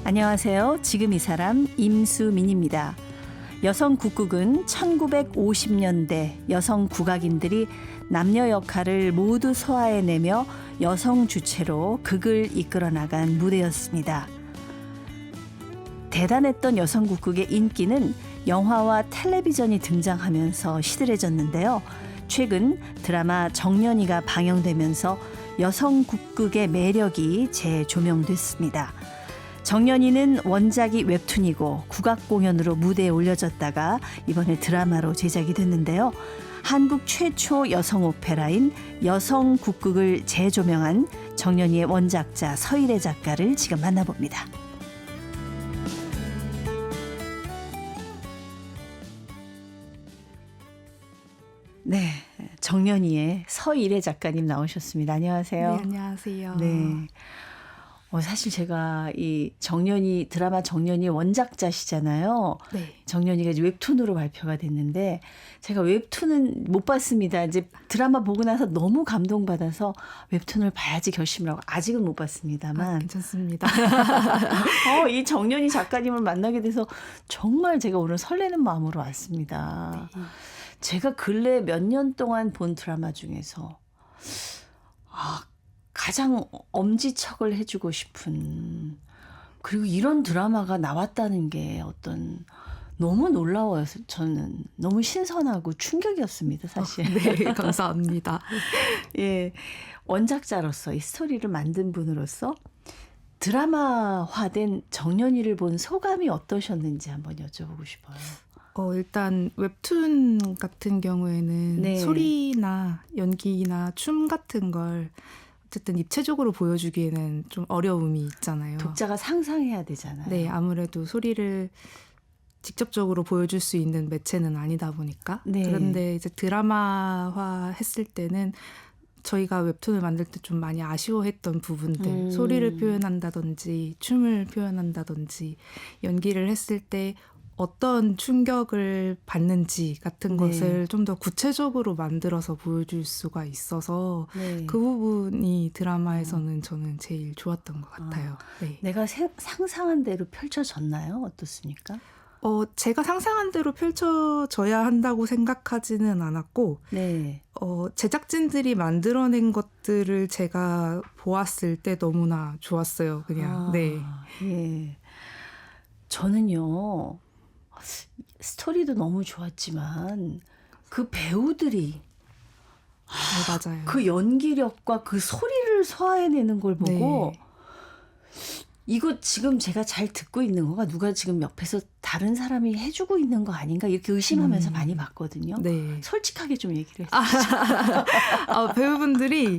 안녕하세요. 지금 이 사람 임수민입니다. 여성 국극은 1950년대 여성 국악인들이 남녀 역할을 모두 소화해내며 여성 주체로 극을 이끌어 나간 무대였습니다. 대단했던 여성 국극의 인기는 영화와 텔레비전이 등장하면서 시들해졌는데요. 최근 드라마 정년이가 방영되면서 여성 국극의 매력이 재조명됐습니다. 정년이는 원작이 웹툰이고 국악 공연으로 무대에 올려졌다가 이번에 드라마로 제작이 됐는데요. 한국 최초 여성 오페라인 여성 국극을 재조명한 정년이의 원작자 서일의 작가를 지금 만나봅니다. 네, 정년이의 서일의 작가님 나오셨습니다. 안녕하세요. 네, 안녕하세요. 네. 사실 제가 이 정년이 드라마 정년이 원작자시잖아요. 네. 정년이가 이제 웹툰으로 발표가 됐는데 제가 웹툰은 못 봤습니다. 이제 드라마 보고 나서 너무 감동받아서 웹툰을 봐야지 결심을 하고 아직은 못 봤습니다만. 괜찮습니다. 이 정년이 작가님을 만나게 돼서 정말 제가 오늘 설레는 마음으로 왔습니다. 네. 제가 근래 몇 년 동안 본 드라마 중에서 가장 엄지척을 해주고 싶은, 그리고 이런 드라마가 나왔다는 게 어떤 너무 놀라워요. 저는 너무 신선하고 충격이었습니다, 사실. 네, 감사합니다. 예, 원작자로서 이 스토리를 만든 분으로서 드라마화된 정년이를 본 소감이 어떠셨는지 한번 여쭤보고 싶어요. 일단 웹툰 같은 경우에는 네. 소리나 연기나 춤 같은 걸 어쨌든 입체적으로 보여주기에는 좀 어려움이 있잖아요. 독자가 상상해야 되잖아요. 네, 아무래도 소리를 직접적으로 보여줄 수 있는 매체는 아니다 보니까. 네. 그런데 이제 드라마화 했을 때는 저희가 웹툰을 만들 때 좀 많이 아쉬워했던 부분들, 소리를 표현한다든지 춤을 표현한다든지 연기를 했을 때 어떤 충격을 받는지 같은 것을 좀 더 구체적으로 만들어서 보여줄 수가 있어서 네. 그 부분이 드라마에서는 저는 제일 좋았던 것 같아요. 네. 내가 상상한 대로 펼쳐졌나요? 어떻습니까? 제가 상상한 대로 펼쳐져야 한다고 생각하지는 않았고, 네. 제작진들이 만들어낸 것들을 제가 보았을 때 너무나 좋았어요. 그냥. 네. 예. 저는요, 스토리도 너무 좋았지만 그 배우들이 네, 맞아요. 그 연기력과 그 소리를 소화해내는 걸 보고 네. 이거 지금 제가 잘 듣고 있는 거가 누가 지금 옆에서 다른 사람이 해주고 있는 거 아닌가 이렇게 의심하면서 많이 봤거든요. 네. 솔직하게 좀 얘기를 해주시죠. 배우분들이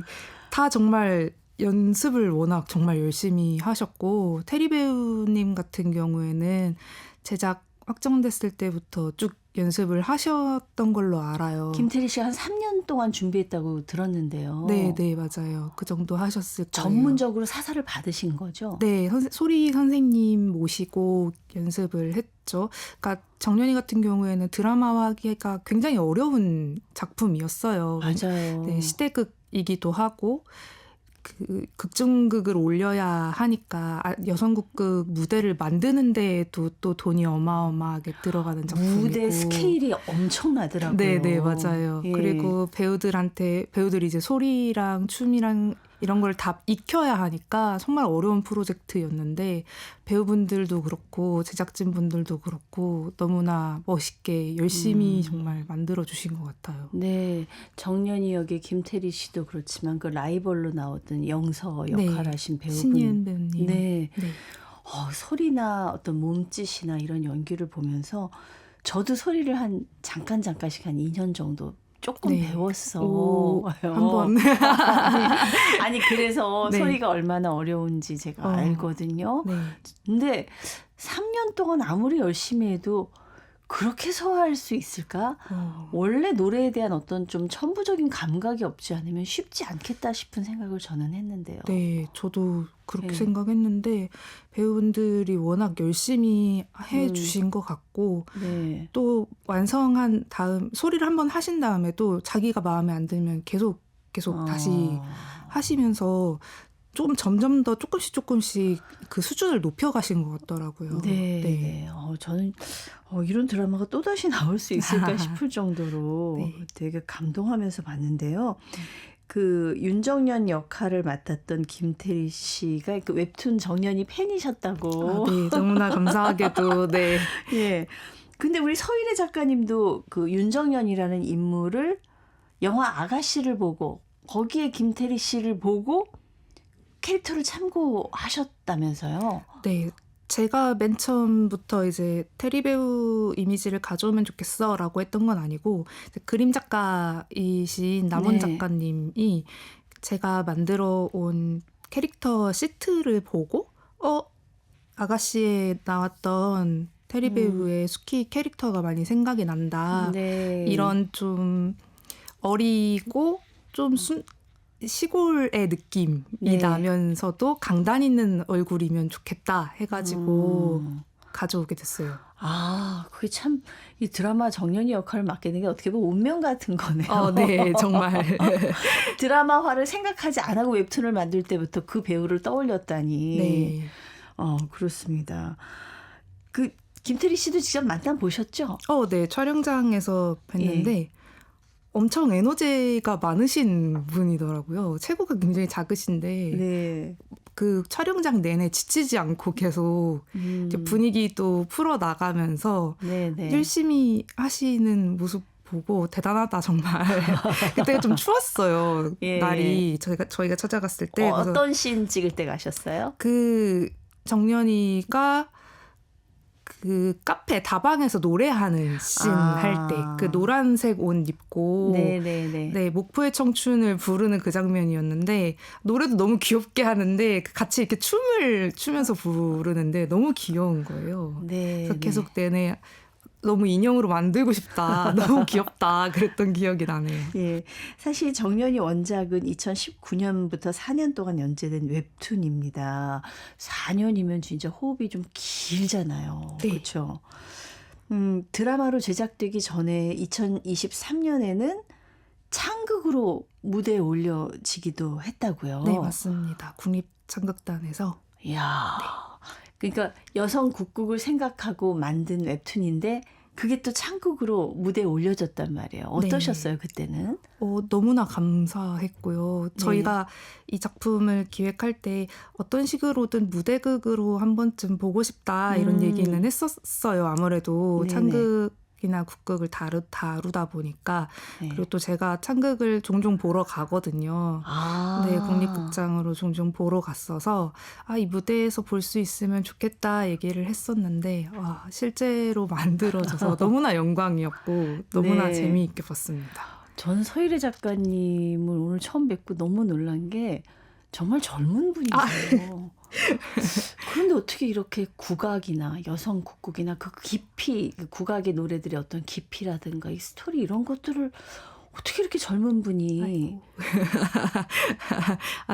다 정말 연습을 워낙 정말 열심히 하셨고, 테리 배우님 같은 경우에는 제작 확정됐을 때부터 쭉 연습을 하셨던 걸로 알아요. 김태리 씨가 한 3년 동안 준비했다고 들었는데요. 네, 맞아요. 그 정도 하셨을 거예요. 전문적으로 사사를 받으신 거죠? 네, 소리 선생님 모시고 연습을 했죠. 그러니까 정년이 같은 경우에는 드라마화하기가 굉장히 어려운 작품이었어요. 맞아요. 네, 시대극이기도 하고 그 극중극을 올려야 하니까 여성국극 무대를 만드는 데에도 또 돈이 어마어마하게 들어가는 작품이고 무대 스케일이 엄청나더라고요. 네, 맞아요. 예. 그리고 배우들이 이제 소리랑 춤이랑 이런 걸 다 익혀야 하니까 정말 어려운 프로젝트였는데 배우분들도 그렇고 제작진분들도 그렇고 너무나 멋있게 열심히 정말 만들어주신 것 같아요. 네, 정년이 역의 김태리 씨도 그렇지만 그 라이벌로 나왔던 영서 역할 하신 배우분. 신예은 배우님. 네. 네. 소리나 어떤 몸짓이나 이런 연기를 보면서 저도 소리를 잠깐씩 한 2년 정도 조금 배웠어. 한번. 아니 그래서 네. 소리가 얼마나 어려운지 제가 알거든요. 네. 근데 3년 동안 아무리 열심히 해도 그렇게 소화할 수 있을까? 원래 노래에 대한 어떤 좀 천부적인 감각이 없지 않으면 쉽지 않겠다 싶은 생각을 저는 했는데요. 네, 저도 그렇게 네. 생각했는데 배우분들이 워낙 열심히 해주신 것 같고 네. 또 완성한 다음 소리를 한번 하신 다음에 또 자기가 마음에 안 들면 계속 다시 하시면서 좀 점점 더 조금씩 그 수준을 높여가신 것 같더라고요. 네. 네. 저는 이런 드라마가 또다시 나올 수 있을까 싶을 정도로 네. 되게 감동하면서 봤는데요. 그 윤정연 역할을 맡았던 김태리 씨가 그 웹툰 정연이 팬이셨다고. 네, 너무나 감사하게도 네. 예. 근데 우리 서일의 작가님도 그 윤정연이라는 인물을 영화 아가씨를 보고 거기에 김태리 씨를 보고 캐릭터를 참고하셨다면서요? 네. 제가 맨 처음부터 이제 테리 배우 이미지를 가져오면 좋겠어라고 했던 건 아니고 그림 작가이신 남원 네. 작가님이 제가 만들어 온 캐릭터 시트를 보고 아가씨에 나왔던 테리 배우의 수키 캐릭터가 많이 생각이 난다. 네. 이런 좀 어리고 좀 시골의 느낌이 네. 나면서도 강단 있는 얼굴이면 좋겠다 해가지고 가져오게 됐어요. 그게 참 이 드라마 정연이 역할을 맡게 된 게 어떻게 보면 운명 같은 거네요. 네, 정말. 드라마화를 생각하지 안 하고 웹툰을 만들 때부터 그 배우를 떠올렸다니. 네. 그렇습니다. 그 김태리 씨도 직접 만나 보셨죠? 네, 촬영장에서 뵀는데 엄청 에너지가 많으신 분이더라고요. 체구가 굉장히 작으신데 네. 그 촬영장 내내 지치지 않고 계속 이렇게 분위기도 풀어 나가면서 네네. 열심히 하시는 모습 보고 대단하다 정말. 그때가 좀 추웠어요. 예. 날이 저희가 찾아갔을 때. 그래서 어떤 씬 찍을 때 가셨어요? 그 정연이가 그 카페 다방에서 노래하는 씬 할 때 그 노란색 옷 입고 네네네. 네, 목포의 청춘을 부르는 그 장면이었는데 노래도 너무 귀엽게 하는데 같이 이렇게 춤을 추면서 부르는데 너무 귀여운 거예요. 네. 그래서 계속 내내 너무 인형으로 만들고 싶다. 너무 귀엽다. 그랬던 기억이 나네요. 예. 사실 정연이 원작은 2019년부터 4년 동안 연재된 웹툰입니다. 4년이면 진짜 호흡이 좀 길잖아요. 네. 그렇죠. 드라마로 제작되기 전에 2023년에는 창극으로 무대에 올려지기도 했다고요. 네, 맞습니다. 국립창극단에서. 이야. 그러니까 여성 국극을 생각하고 만든 웹툰인데 그게 또 창극으로 무대에 올려졌단 말이에요. 어떠셨어요, 그때는? 너무나 감사했고요. 저희가 이 작품을 기획할 때 어떤 식으로든 무대극으로 한 번쯤 보고 싶다 이런 얘기는 했었어요. 아무래도 네네. 창극이나 국극을 다루다 보니까. 네. 그리고 또 제가 창극을 종종 보러 가거든요. 네, 국립극장으로 종종 보러 갔어서 이 무대에서 볼 수 있으면 좋겠다 얘기를 했었는데 실제로 만들어져서 너무나 영광이었고 너무나 네. 재미있게 봤습니다. 전 서일의 작가님을 오늘 처음 뵙고 너무 놀란 게 정말 젊은 분이세요. 그런데 어떻게 이렇게 국악이나 여성 국극이나 그 깊이, 그 국악의 노래들의 어떤 깊이라든가 이 스토리 이런 것들을 어떻게 이렇게 젊은 분이.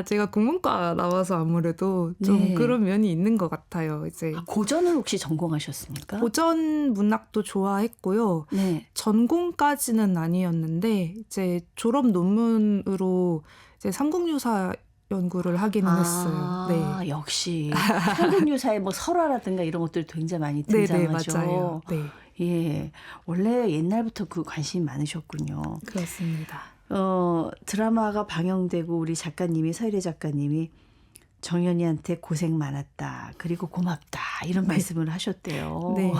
제가 국문과 나와서 아무래도 좀 네. 그런 면이 있는 것 같아요. 이제 고전을 혹시 전공하셨습니까? 고전 문학도 좋아했고요. 네. 전공까지는 아니었는데 이제 졸업 논문으로 이제 삼국유사 연구를 하기는 했어요. 네. 역시 삼국유사의 뭐 설화라든가 이런 것들 굉장히 많이 네, 등장하죠. 맞아요. 네. 예, 원래 옛날부터 그 관심이 많으셨군요. 그렇습니다. 드라마가 방영되고 우리 작가님이 서일의 작가님이 정연이한테 고생 많았다. 그리고 고맙다. 이런 말씀을 하셨대요. 네.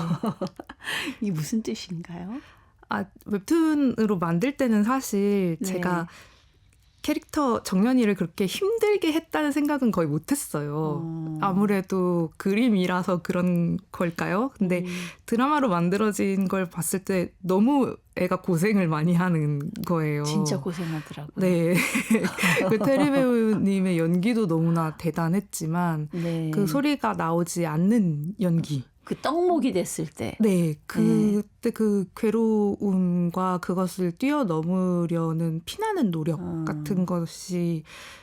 이게 무슨 뜻인가요? 웹툰으로 만들 때는 사실 네. 제가 캐릭터 정연이를 그렇게 힘들게 했다는 생각은 거의 못했어요. 아무래도 그림이라서 그런 걸까요? 근데 드라마로 만들어진 걸 봤을 때 너무 애가 고생을 많이 하는 거예요. 진짜 고생하더라고요. 네. 그 테리 배우님의 연기도 너무나 대단했지만 네. 그 소리가 나오지 않는 연기. 그 떡목이 됐을 때. 네, 그때 그 괴로움과 그것을 뛰어넘으려는 피나는 노력 같은 것이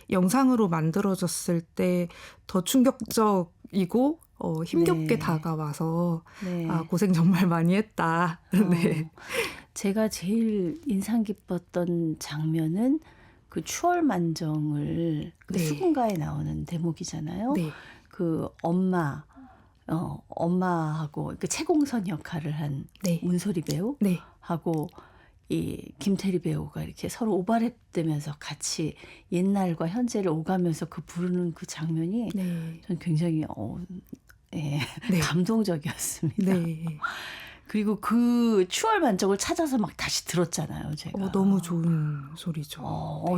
영상으로 만들어졌을 때 더 충격적이고 힘겹게 네. 다가와서 네. 고생 정말 많이 했다. 네. 제가 제일 인상 깊었던 장면은 그 그 추월만정을 그 네. 수군가에 나오는 대목이잖아요. 네. 그 엄마하고 그 채공선 역할을 한 네. 문소리 배우 네. 하고 이 김태리 배우가 이렇게 서로 오버랩되면서 같이 옛날과 현재를 오가면서 그 부르는 그 장면이 네. 전 굉장히 예, 네. 감동적이었습니다. 네. 그리고 그 추월만정을 찾아서 막 다시 들었잖아요, 제가. 너무 좋은 소리죠.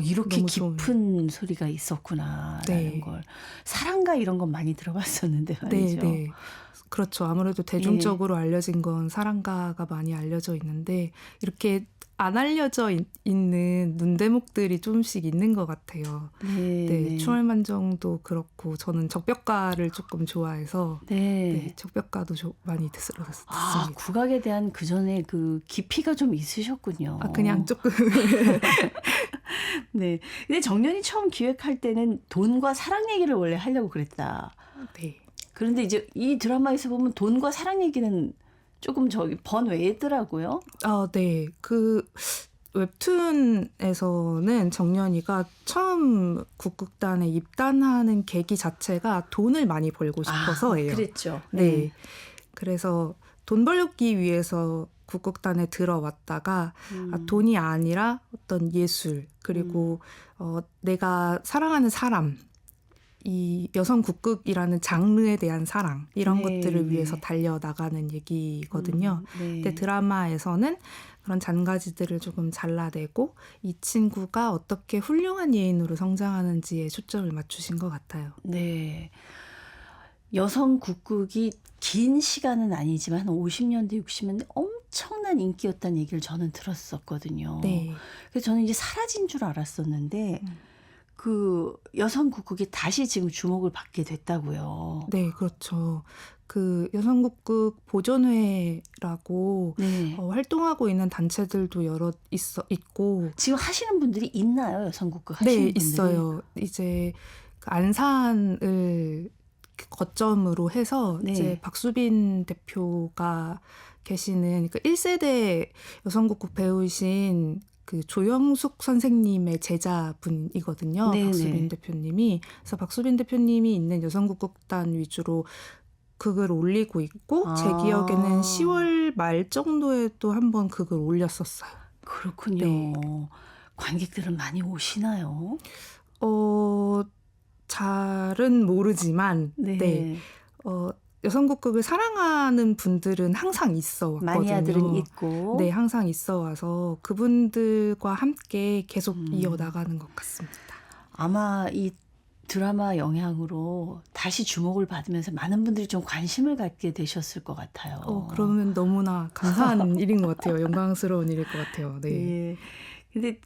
이렇게 너무 깊은 소리가 있었구나라는 네. 걸. 사랑가 이런 건 많이 들어봤었는데 네, 말이죠. 네. 그렇죠. 아무래도 대중적으로 알려진 건 사랑가가 많이 알려져 있는데 이렇게 안 알려져 있는 눈대목들이 조금씩 있는 것 같아요. 네, 네, 추월만정도 그렇고 저는 적벽가를 조금 좋아해서 네. 네, 적벽가도 많이 듣습니다. 국악에 대한 그 전에 그 깊이가 좀 있으셨군요. 그냥 조금 네. 근데 정년이 처음 기획할 때는 돈과 사랑 얘기를 원래 하려고 그랬다. 네. 그런데 이제 이 드라마에서 보면 돈과 사랑 얘기는 조금 번외더라고요. 네. 그 웹툰에서는 정연이가 처음 국극단에 입단하는 계기 자체가 돈을 많이 벌고 싶어서예요. 그랬죠. 네. 그래서 돈 벌기 위해서 국극단에 들어왔다가 돈이 아니라 어떤 예술 그리고 내가 사랑하는 사람 이 여성 국극이라는 장르에 대한 사랑 이런 것들을 위해서 달려나가는 얘기거든요. 근데 드라마에서는 그런 잔가지들을 조금 잘라내고 이 친구가 어떻게 훌륭한 예인으로 성장하는지에 초점을 맞추신 것 같아요. 네. 여성 국극이 긴 시간은 아니지만 한 50년대, 60년대 엄청난 인기였다는 얘기를 저는 들었었거든요. 네. 그래서 저는 이제 사라진 줄 알았었는데 그 여성 국극이 다시 지금 주목을 받게 됐다고요. 네, 그렇죠. 그 여성국극 보존회라고 활동하고 있는 단체들도 여러 있고 지금 하시는 분들이 있나요? 여성 국극 하시는 분들이? 네, 있어요. 이제 그 안산을 거점으로 해서 이제 박수빈 대표가 계시는 그 1세대 여성국극 배우신 그 조영숙 선생님의 제자분이거든요. 박수빈 대표님이. 그래서 박수빈 대표님이 있는 여성국극단 위주로 극을 올리고 있고 제 기억에는 10월 말 정도에 또 한번 극을 올렸었어요. 그렇군요. 네. 관객들은 많이 오시나요? 잘은 모르지만 여성국극을 사랑하는 분들은 항상 있어 왔거든요. 마니아들은 있고. 네, 항상 있어 와서 그분들과 함께 계속 이어나가는 것 같습니다. 아마 이 드라마 영향으로 다시 주목을 받으면서 많은 분들이 좀 관심을 갖게 되셨을 것 같아요. 그러면 너무나 감사한 일인 것 같아요. 영광스러운 일일 것 같아요. 네. 근데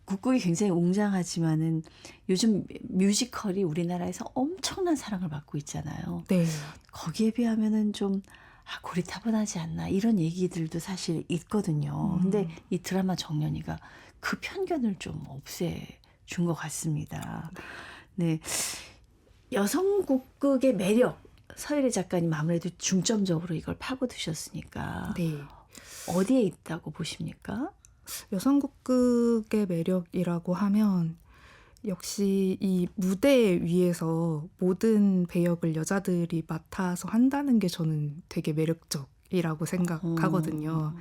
국극이 굉장히 웅장하지만은 요즘 뮤지컬이 우리나라에서 엄청난 사랑을 받고 있잖아요. 네. 거기에 비하면은 좀 고리타분하지 않나 이런 얘기들도 사실 있거든요. 근데 이 드라마 정연이가 그 편견을 좀 없애준 것 같습니다. 네. 여성 국극의 매력 서예리 작가님 아무래도 중점적으로 이걸 파고드셨으니까 어디에 있다고 보십니까? 여성국극의 매력이라고 하면 역시 이 무대 위에서 모든 배역을 여자들이 맡아서 한다는 게 저는 되게 매력적이라고 생각하거든요.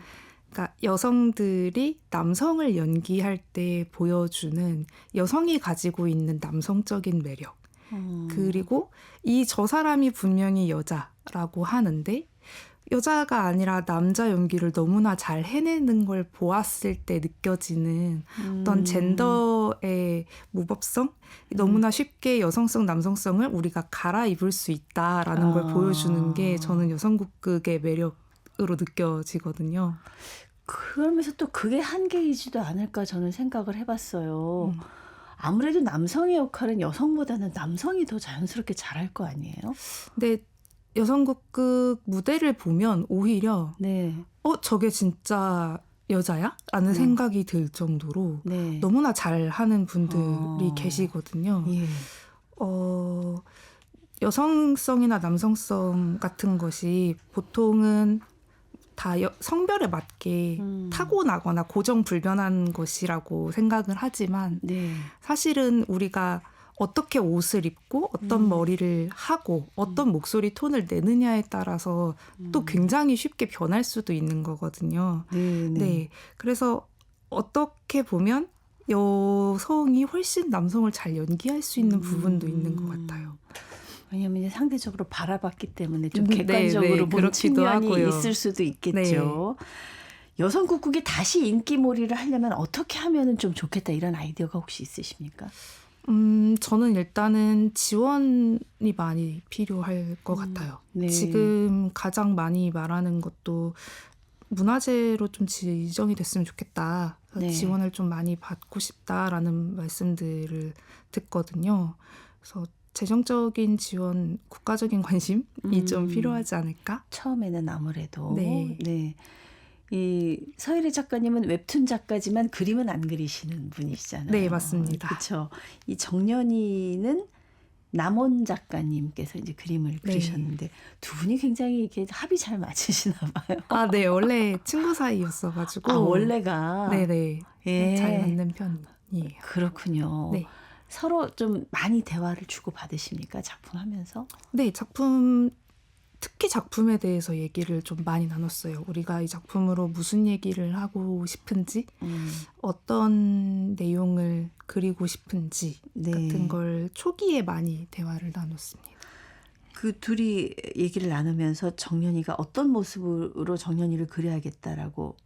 그러니까 여성들이 남성을 연기할 때 보여주는 여성이 가지고 있는 남성적인 매력. 그리고 저 사람이 분명히 여자라고 하는데 여자가 아니라 남자 연기를 너무나 잘 해내는 걸 보았을 때 느껴지는 어떤 젠더의 무법성? 너무나 쉽게 여성성, 남성성을 우리가 갈아입을 수 있다라는 걸 보여주는 게 저는 여성국극의 매력으로 느껴지거든요. 그러면서 또 그게 한계이지도 않을까 저는 생각을 해봤어요. 아무래도 남성의 역할은 여성보다는 남성이 더 자연스럽게 잘할 거 아니에요? 근데 여성국극 무대를 보면 오히려 저게 진짜 여자야? 라는 생각이 들 정도로 너무나 잘하는 분들이 계시거든요. 여성성이나 남성성 같은 것이 보통은 다 성별에 맞게 타고나거나 고정불변한 것이라고 생각을 하지만 네. 사실은 우리가 어떻게 옷을 입고 어떤 머리를 하고 어떤 목소리 톤을 내느냐에 따라서 또 굉장히 쉽게 변할 수도 있는 거거든요. 네, 네. 네. 그래서 어떻게 보면 여성이 훨씬 남성을 잘 연기할 수 있는 부분도 있는 것 같아요. 왜냐하면 이제 상대적으로 바라봤기 때문에 좀 네, 객관적으로 네, 본 그렇기도 측면이 하고요. 있을 수도 있겠죠. 여성 국국이 다시 인기몰이를 하려면 어떻게 하면 좀 좋겠다 이런 아이디어가 혹시 있으십니까? 저는 일단은 지원이 많이 필요할 것 같아요. 네. 지금 가장 많이 말하는 것도 문화재로 좀 지정이 됐으면 좋겠다. 네. 지원을 좀 많이 받고 싶다라는 말씀들을 듣거든요. 그래서 재정적인 지원, 국가적인 관심이 좀 필요하지 않을까? 처음에는 아무래도 네. 네. 이 서일의 작가님은 웹툰 작가지만 그림은 안 그리시는 분이시잖아요. 네, 맞습니다. 그렇죠. 이 정연이는 남원 작가님께서 이제 그림을 그리셨는데 두 분이 굉장히 이렇게 합이 잘 맞으시나 봐요. 아, 네. 원래 친구 사이였어가지고. 아, 원래가 네네. 예. 잘 맞는 편이에요. 그렇군요. 네. 서로 좀 많이 대화를 주고 받으십니까? 작품 하면서? 네, 특히 작품에 대해서 얘기를 좀 많이 나눴어요. 우리가 이 작품으로 무슨 얘기를 하고 싶은지, 어떤 내용을 그리고 싶은지 네. 같은 걸 초기에 많이 대화를 나눴습니다. 그 둘이 얘기를 나누면서 정연이가 어떤 모습으로 정연이를 그려야겠다라고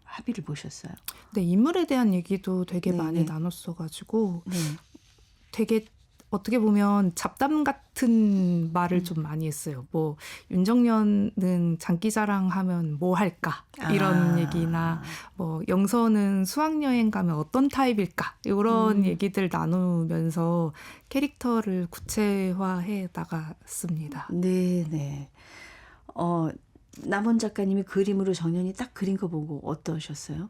합의를 보셨어요? 네, 인물에 대한 얘기도 되게 네, 많이 네. 나눴어가지고 네. 되게 어떻게 보면 잡담 같은 말을 좀 많이 했어요. 뭐 윤정연은 장기자랑 하면 뭐 할까? 이런 얘기나 뭐 영서는 수학여행 가면 어떤 타입일까? 이런 얘기들 나누면서 캐릭터를 구체화해 나갔습니다. 네, 네. 남원 작가님이 그림으로 정연이 딱 그린 거 보고 어떠셨어요?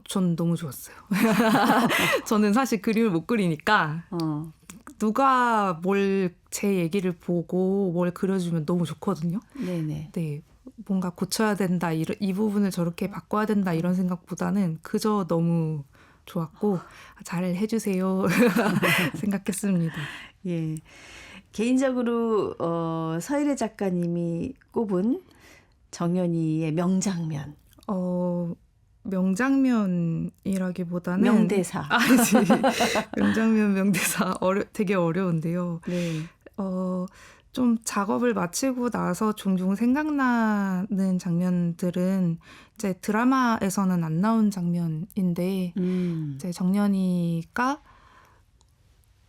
전 너무 좋았어요. 저는 사실 그림을 못 그리니까 누가 제 얘기를 보고 뭘 그려주면 너무 좋거든요. 네네. 네, 뭔가 고쳐야 된다, 이 부분을 저렇게 바꿔야 된다 이런 생각보다는 그저 너무 좋았고 잘 해주세요 생각했습니다. 예. 개인적으로 서일의 작가님이 꼽은 정연이의 명장면. 명장면이라기보다는 명대사. 명대사 되게 어려운데요. 네. 좀 작업을 마치고 나서 종종 생각나는 장면들은 이제 드라마에서는 안 나온 장면인데 이제 정연이가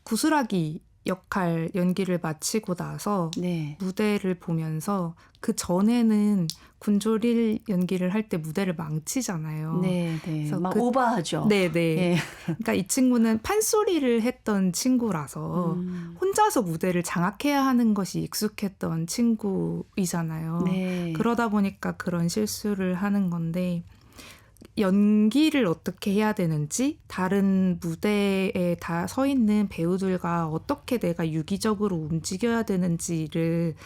구슬하기 역할 연기를 마치고 나서 네. 무대를 보면서 그 전에는 군졸일 연기를 할 때 무대를 망치잖아요. 네, 네. 그래서 막 오버하죠. 네, 네. 예. 그러니까 이 친구는 판소리를 했던 친구라서 혼자서 무대를 장악해야 하는 것이 익숙했던 친구이잖아요. 네. 그러다 보니까 그런 실수를 하는 건데 연기를 어떻게 해야 되는지 다른 무대에 다 서 있는 배우들과 어떻게 내가 유기적으로 움직여야 되는지를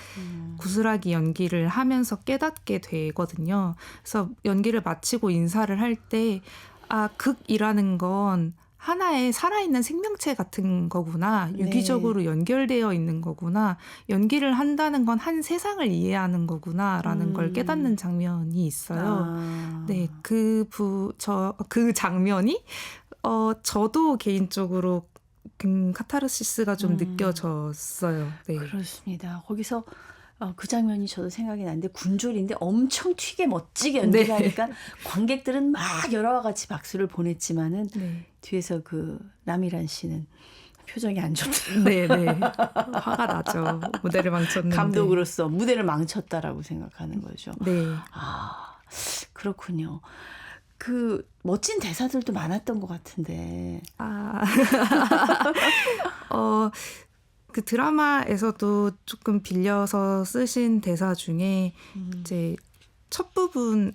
구슬하기 연기를 하면서 깨닫게 되거든요. 그래서 연기를 마치고 인사를 할 때 극이라는 건 하나의 살아있는 생명체 같은 거구나. 유기적으로 연결되어 있는 거구나. 연기를 한다는 건 한 세상을 이해하는 거구나라는 걸 깨닫는 장면이 있어요. 네, 그 장면이 저도 개인적으로 카타르시스가 좀 느껴졌어요. 네. 그렇습니다. 거기서 그 장면이 저도 생각이 나는데 군졸인데 엄청 튀게 멋지게 연기를 하니까 관객들은 막 여러와 같이 박수를 보냈지만은 뒤에서 그 라미란 씨는 표정이 안 좋더라고요. 네네. 화가 나죠. 무대를 망쳤는데. 감독으로서 무대를 망쳤다라고 생각하는 거죠. 네. 그렇군요. 그 멋진 대사들도 많았던 것 같은데. 그 드라마에서도 조금 빌려서 쓰신 대사 중에 이제 첫 부분의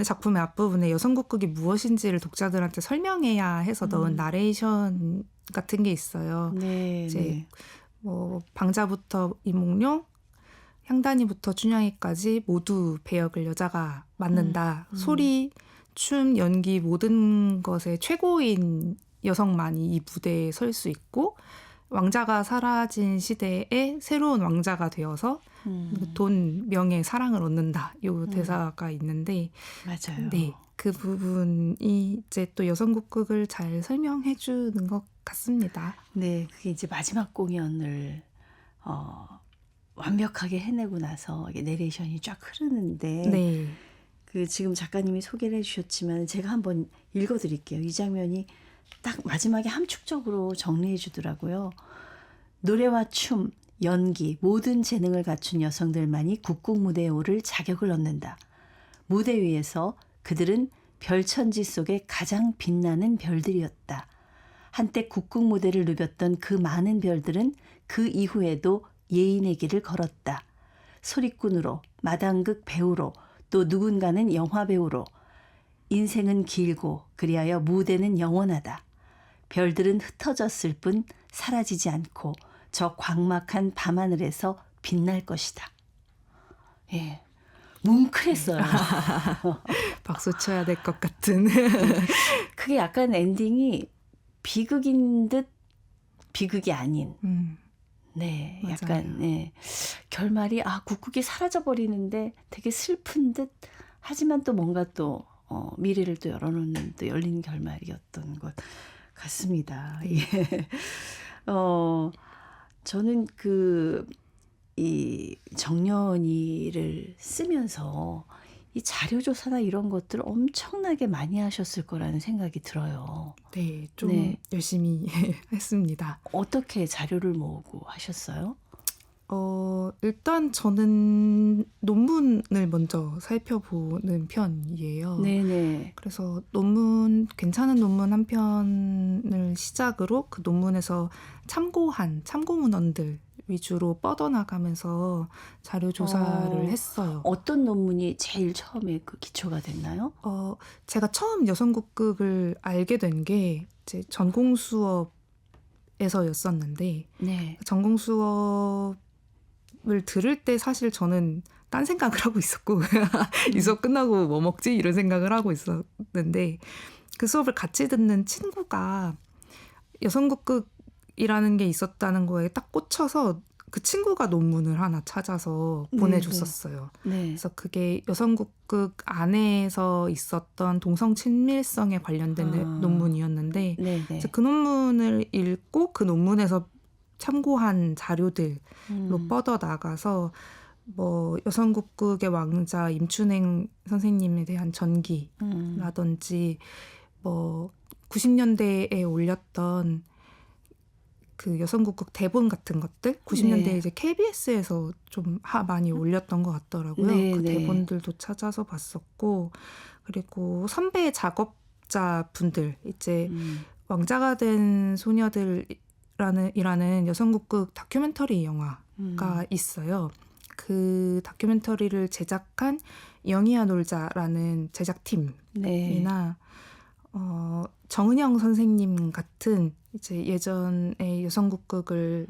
작품의 앞부분에 여성국극이 무엇인지를 독자들한테 설명해야 해서 넣은 나레이션 같은 게 있어요. 네. 이제 뭐 방자부터 이몽룡, 향단이부터 춘향이까지 모두 배역을 여자가 맡는다. 소리, 춤, 연기 모든 것의 최고인 여성만이 이 무대에 설 수 있고 왕자가 사라진 시대에 새로운 왕자가 되어서 돈, 명예, 사랑을 얻는다. 이 대사가 있는데 맞아요. 네, 그 부분이 이제 또 여성국극을 잘 설명해 주는 것 같습니다. 네, 그게 이제 마지막 공연을 완벽하게 해내고 나서 이게 내레이션이 쫙 흐르는데 네. 그 지금 작가님이 소개를 해주셨지만 제가 한번 읽어드릴게요. 이 장면이 딱 마지막에 함축적으로 정리해 주더라고요. 노래와 춤, 연기, 모든 재능을 갖춘 여성들만이 국궁 무대에 오를 자격을 얻는다. 무대 위에서 그들은 별천지 속의 가장 빛나는 별들이었다. 한때 국궁 무대를 누볐던 그 많은 별들은 그 이후에도 예인의 길을 걸었다. 소리꾼으로, 마당극 배우로, 또 누군가는 영화 배우로. 인생은 길고 그리하여 무대는 영원하다. 별들은 흩어졌을 뿐 사라지지 않고 저 광막한 밤하늘에서 빛날 것이다. 예, 뭉클했어요. 박수 쳐야 될 것 같은. 그게 약간 엔딩이 비극인 듯 비극이 아닌. 네, 맞아요. 약간 네. 결말이 국극이 사라져 버리는데 되게 슬픈 듯 하지만 또 뭔가 또 미래를 또 열어놓는 또 열린 결말이었던 것 같습니다. 예. 저는 이 정년이를 쓰면서 이 자료조사나 이런 것들을 엄청나게 많이 하셨을 거라는 생각이 들어요. 네, 좀 네. 열심히 했습니다. 어떻게 자료를 모으고 하셨어요? 일단 저는 논문을 먼저 살펴보는 편이에요. 네네. 그래서 괜찮은 논문 한 편을 시작으로 그 논문에서 참고한 참고문헌들 위주로 뻗어나가면서 자료 조사를 했어요. 어떤 논문이 제일 처음에 그 기초가 됐나요? 제가 처음 여성국극을 알게 된 게 이제 전공 수업에서였었는데 네. 전공 수업을 들을 때 사실 저는 딴 생각을 하고 있었고 이 수업 끝나고 뭐 먹지 이런 생각을 하고 있었는데 그 수업을 같이 듣는 친구가 여성국극이라는 게 있었다는 거에 딱 꽂혀서 그 친구가 논문을 하나 찾아서 보내줬었어요. 네. 그래서 그게 여성국극 안에서 있었던 동성 친밀성에 관련된 논문이었는데 네네. 그래서 그 논문을 읽고 그 논문에서 참고한 자료들로 뻗어나가서 뭐 여성국극의 왕자 임춘행 선생님에 대한 전기라든지 뭐 90년대에 올렸던 그 여성국극 대본 같은 것들 90년대에 네. 이제 KBS에서 좀 많이 올렸던 것 같더라고요. 네, 그 네. 대본들도 찾아서 봤었고 그리고 선배 작업자 분들 이제 왕자가 된 소녀들이라는 여성국극 다큐멘터리 영화가 있어요. 그 다큐멘터리를 제작한 영희야 놀자라는 제작팀이나 네. 정은영 선생님 같은 이제 예전에 여성국극을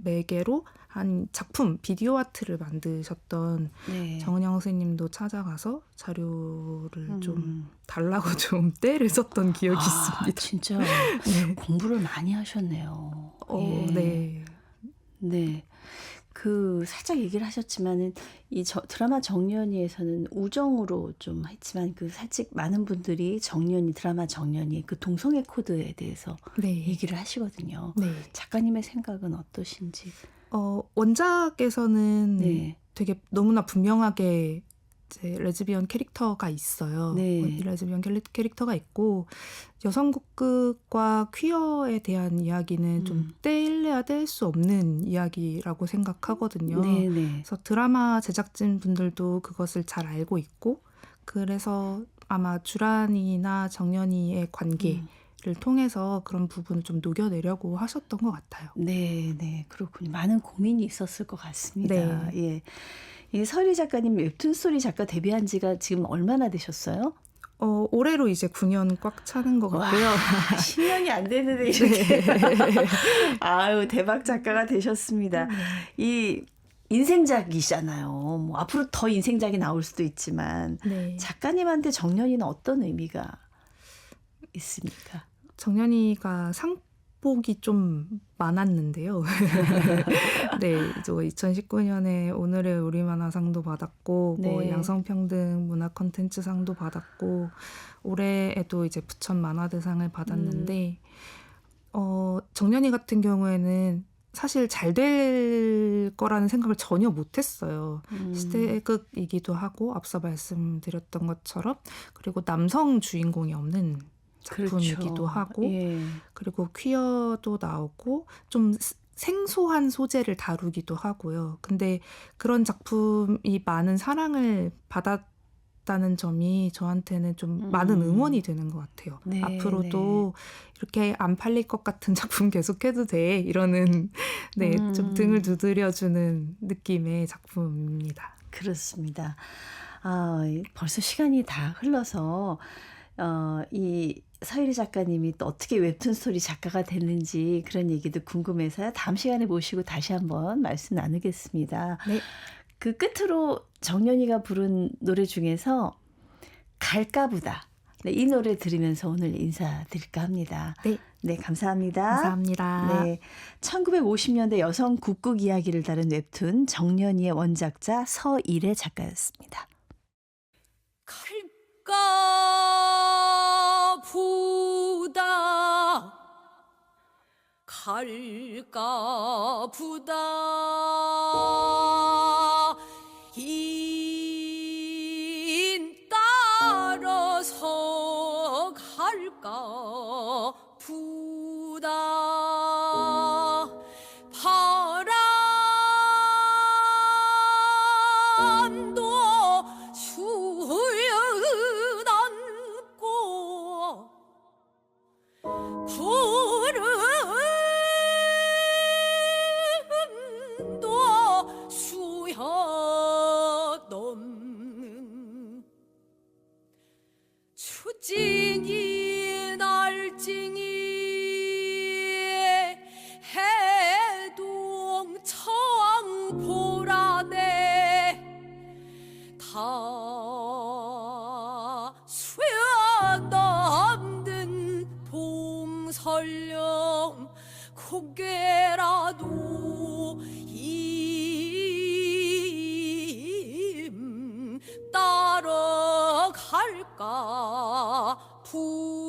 매개로 한 작품 비디오 아트를 만드셨던 네. 정은영 선생님도 찾아가서 자료를 좀 달라고 좀 떼를 썼던 기억이 있습니다. 진짜 네. 공부를 많이 하셨네요. 예. 네. 네. 그 살짝 얘기를 하셨지만은 이 드라마 정년이에서는 우정으로 좀 했지만 그 살짝 많은 분들이 드라마 정년이 그 동성애 코드에 대해서 네. 얘기를 하시거든요. 네. 작가님의 생각은 어떠신지? 원작에서는 네. 되게 너무나 분명하게 이제 레즈비언 캐릭터가 있어요. 네. 레즈비언 캐릭터가 있고 여성국극과 퀴어에 대한 이야기는 좀 뗄래야 뗄 수 없는 이야기라고 생각하거든요. 네, 네. 그래서 드라마 제작진 분들도 그것을 잘 알고 있고 그래서 아마 주란이나 정연이의 관계를 통해서 그런 부분을 좀 녹여내려고 하셨던 것 같아요. 네, 네. 그렇군요. 많은 고민이 있었을 것 같습니다. 네. 예. 이 서리 작가님 웹툰 스토리 작가 데뷔한 지가 지금 얼마나 되셨어요? 올해로 이제 9년 꽉 차는 것 같고요. 10년이 안 되는데 이렇게. 아유, 대박 작가가 되셨습니다. 이 인생작이잖아요. 뭐 앞으로 더 인생작이 나올 수도 있지만 네. 작가님한테 정년이는 어떤 의미가 있습니까? 정연이가 상복이 좀 많았는데요. 네, 저 2019년에 오늘의 우리만화상도 받았고, 뭐 네. 양성평등 문화 콘텐츠상도 받았고, 올해에도 이제 부천 만화대상을 받았는데, 정연이 같은 경우에는 사실 잘 될 거라는 생각을 전혀 못했어요. 시대극이기도 하고 앞서 말씀드렸던 것처럼 그리고 남성 주인공이 없는 작품이기도 그렇죠. 하고 예. 그리고 퀴어도 나오고 좀 생소한 소재를 다루기도 하고요. 근데 그런 작품이 많은 사랑을 받았다는 점이 저한테는 좀 많은 응원이 되는 것 같아요. 네, 앞으로도 이렇게 안 팔릴 것 같은 작품 계속해도 돼 이러는 네, 좀 등을 두드려주는 느낌의 작품입니다. 그렇습니다. 아, 벌써 시간이 다 흘러서 이 서유리 작가님이 또 어떻게 웹툰 스토리 작가가 됐는지 그런 얘기도 궁금해서 다음 시간에 모시고 다시 한번 말씀 나누겠습니다. 네. 그 끝으로 정연이가 부른 노래 중에서 갈까보다. 네, 이 노래 들으면서 오늘 인사드릴까 합니다. 네. 네, 감사합니다. 감사합니다. 네, 1950년대 여성 국극 이야기를 다룬 웹툰 정연이의 원작자 서일의 작가였습니다. 갈까부다 인 따라서 갈까부다 바람도 수연안고 구름도 수여넘는 추진이 날징이 해동청 보라네 다 수여넘는 봄설령 고개라도 임 따라갈까 부